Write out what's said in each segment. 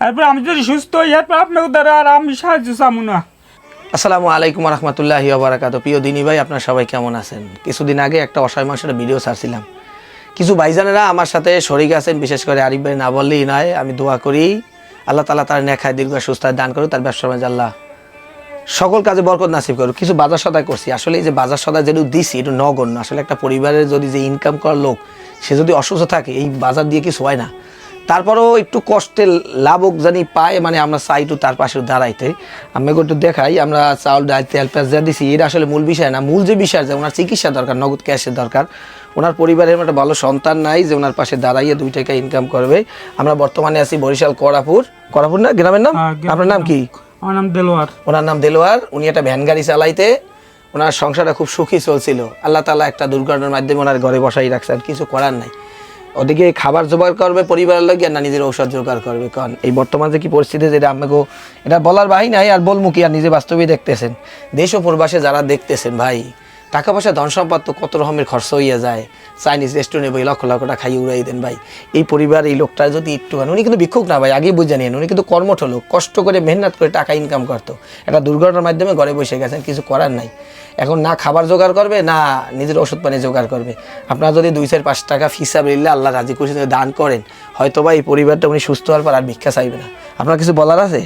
এরপর আমি যদি সুস্থ হই এরপর আপনাকে দ্বারা আর আমি সাহায্য চাবো না। আসসালামু আলাইকুম রহমতুল্লাহি ওয়া বারাকাতুহু। প্রিয় দিনী ভাই, আপনারা সবাই কেমন আছেন? কিছুদিন আগে একটা অসহায় মানুষের ভিডিও ছাড়ছিলাম। কিছু ভাইজানেরা আমার সাথে শরীক আছেন, বিশেষ করে আরিফ ভাই না বললেই নয়। আমি দোয়া করি আল্লাহ তাআলা তার নেখায় দীর্ঘ সুস্থতা দান করুন, তার ব্যবসার মাঝে আল্লাহ সকল কাজে বরকত নাসিব করুন। কিছু বাজার সদাই করছি, আসলে এই যে বাজার সদাই যেটু দিছি এটা নগণ্য। আসলে একটা পরিবারের যদি যে ইনকাম করার লোক সে যদি অসুস্থ থাকে, এই বাজার দিয়ে কিছু হয় না। তারপরেও একটু কষ্টে লাভক জানি পায়, মানে আমরা চাই একটু তার পাশে দাঁড়াইতে। আমি একটু দেখাই, আমরা চাউল ডাল তেল পেঁয়াজ যা দিছি এটা আসলে মূল বিষয় না। মূল যে বিষয় যে ওনার চিকিৎসা দরকার, নগদ ক্যাশের দরকার। ওনার পরিবারের একটা ভালো সন্তান নাই যে ওনার পাশে দাঁড়াইয়ে 2 টাকা ইনকাম করবে। আমরা বর্তমানে আছি বরিশাল করাপুর না গ্রামের নাম? আপনার নাম কি? আমার নাম দেলোয়ার। ওনার নাম দেলোয়ার। উনি একটা ভ্যান গাড়ি চালাইতে, ওনার সংসারটা খুব সুখী চলছিল। আল্লাহ তাআলা একটা দুর্ঘটনার মাধ্যমে ওনার ঘরে বসাই রাখছেন, কিছু করার নাই। ওদিকে খাবার জোগাড় করবে পরিবারের লোক, না নিজের ঔষধ জোগাড় করবে। কারণ এই বর্তমান যে কি পরিস্থিতি, যেটা আপনাকে এটা বলার বাহি নাই আর বলবো কি, আর নিজে বাস্তবেই দেখতেছেন। দেশ ও প্রবাসে যারা দেখতেছেন ভাই, টাকা পয়সা ধন সম্পদ তো কত রকমের খরচ হইয়া যায়। চাইনিজ রেস্টুরেন্টে বই লক্ষ লক্ষ টাকা খাইয়ে উড়াই দেন ভাই। এই পরিবার এই লোকটা যদি একটু, উনি কিন্তু ভিক্ষুক না ভাই, আগেই বুঝে নিন। উনি কিন্তু কর্মঠ লোক, কষ্ট করে মেহনত করে টাকা ইনকাম করতো। একটা দুর্ঘটনার মাধ্যমে ঘরে বসে গেছেন, কিছু করার নাই। এখন না খাবার জোগাড় করবে, না নিজের ওষুধ পানি জোগাড় করবে। আপনারা যদি 2-4-5 টাকা ফিসাবিল্লাহ আল্লাহ রাজি খুশি দান করেন, হয়তো বা এই পরিবারটা উনি সুস্থ হওয়ার পর আর ভিক্ষা চাইবে না। আপনার কিছু বলার আছে?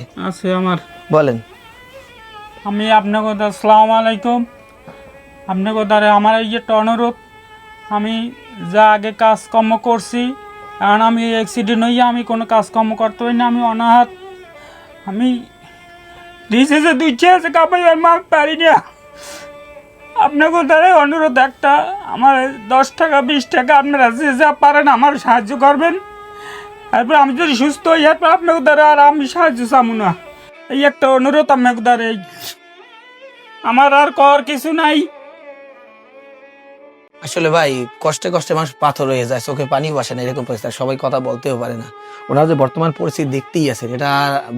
আমার বলেন। আমি আপনাকে আসসালামু আলাইকুম। আপনাকে দ্বারা আমার এই যে অনুরোধ, আমি যা আগে কাজকর্ম করছি, কারণ আমি অ্যাক্সিডেন্ট হইয়া আমি কোনো কাজকর্ম করতে পারি না, আমি অনাহাত। আমি দিছে যে 2 চেয়ে কাপাই আমি পারি না। আপনাকে দ্বারা অনুরোধ একটা, আমার 10 টাকা 20 টাকা আপনারা যে যা পারেন আমার সাহায্য করবেন। এরপর আমি যদি সুস্থ হই এরপর আপনাকে দ্বারা আর আমি সাহায্য চাবো না। এই একটা অনুরোধ আপনাকে দ্বারা, আমার আর কর কিছু নাই। আসলে ভাই কষ্টে কষ্টে মানুষ পাথর হয়ে যায়, চোখে পানিও আসে না, এরকম পরিস্থিতি। সবাই কথা বলতেও পারে না। ওনার যে বর্তমান পরিস্থিতি দেখতেই আছেন, এটা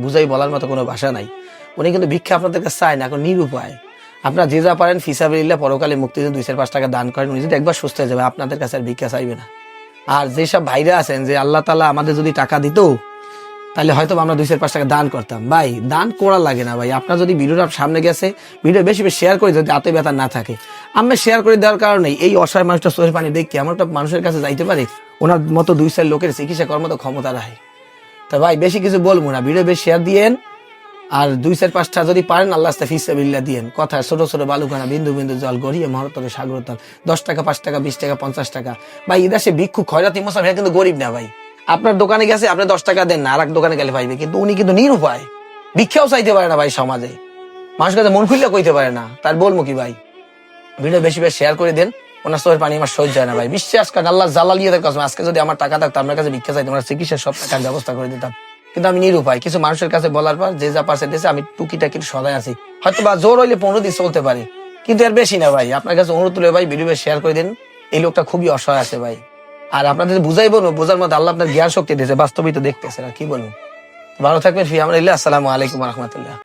বুঝাই বলার মতো কোনো ভাষা নাই। উনি কিন্তু ভিক্ষা আপনাদের কাছে চায় না, এখন নিরুপায়। আপনারা যে যা পারেন ফিসাবিল্লাহ পরকালে মুক্তি দিন, 2-4-5 টাকা দান করেন। উনি যদি একবার সুস্থ হয়ে যাবে, আপনাদের কাছে আর ভিক্ষা চাইবে না। আর যেসব ভাইরা আছেন যে আল্লাহ তাআলা আমাদের যদি টাকা দিত, তাহলে হয়তো আমরা 2-4-5 টাকা দান করতাম। ভাই দান করা লাগে না ভাই। আপনার যদি ভিডিওটা সামনে গেছে, ভিডিও বেশি বেশি শেয়ার করে, যদি হাতে ব্যথা না থাকে, আমরা শেয়ার করে দেওয়ার কারণে এই অসহায় মানুষটা চোখের পানি দেখি আমার একটা মানুষের কাছে যাইতে পারে, ওনার মতো 2-4 লোকের চিকিৎসা করার মতো ক্ষমতা রাখে। তা ভাই বেশি কিছু বলবো না, ভিডিও বেশি শেয়ার দিয়েন। আর 2-4-5টা যদি পারেন আল্লাহ ফিসাবিল্লাহ দিয়েন। কথা ছোট ছোট বালুকানা, বিন্দু বিন্দু জল গড়িয়ে মহরতরে সাগর তল। 10 টাকা 5 টাকা 20 টাকা 50 টাকা ভাই, এদের সে ভিক্ষু খয়রাতি মোসাফির, এটা কিন্তু গরিব না ভাই। আপনার দোকানে গেছে, আপনি 10 টাকা দেন না, আর এক দোকানে গেলে পাইবে, কিন্তু উনি কিন্তু নিরুপায়, ভিক্ষাও চাইতে পারে না ভাই। সমাজে মানুষের কাছে মন খুললে কইতে পারে না, তার বলবো কি ভাই। ভিডিও বেশি বেশি শেয়ার করে দেন। ওনার চোখের পানি আমার সহ্য হয় না ভাই। বিশ্বাস করেন আল্লাহ জালালিয়াতের কসম, আজকে যদি আমার টাকা থাকতো আপনার কাছে ভিক্ষা চাইতাম, আমার চিকিৎসার সব টাকার ব্যবস্থা করে দিতাম। কিন্তু আমি নিরুপায়। কিছু মানুষের কাছে বলার পর যে যা পাশে দিয়েছে, আমি টুকিটাকি সদাই আছি। হয়তো বা জোর হইলে 15 দিন চলতে পারে, কিন্তু এর বেশি না ভাই। আপনার কাছে অনুরোধ তুলে ভাই ভিডিও শেয়ার করে দিন। এই লোকটা খুবই অসহায় আছে ভাই। আর আপনাদের বুঝাই বলবো, বোঝার মধ্যে আল্লাহ আপনার জ্ঞান শক্তি দিয়েছে, বাস্তবিত দেখতেছেন। আর কি বলবো। ভালো থাকবেন। ফি আমরা আসসালামু আলাইকুম রহমতুল্লাহ।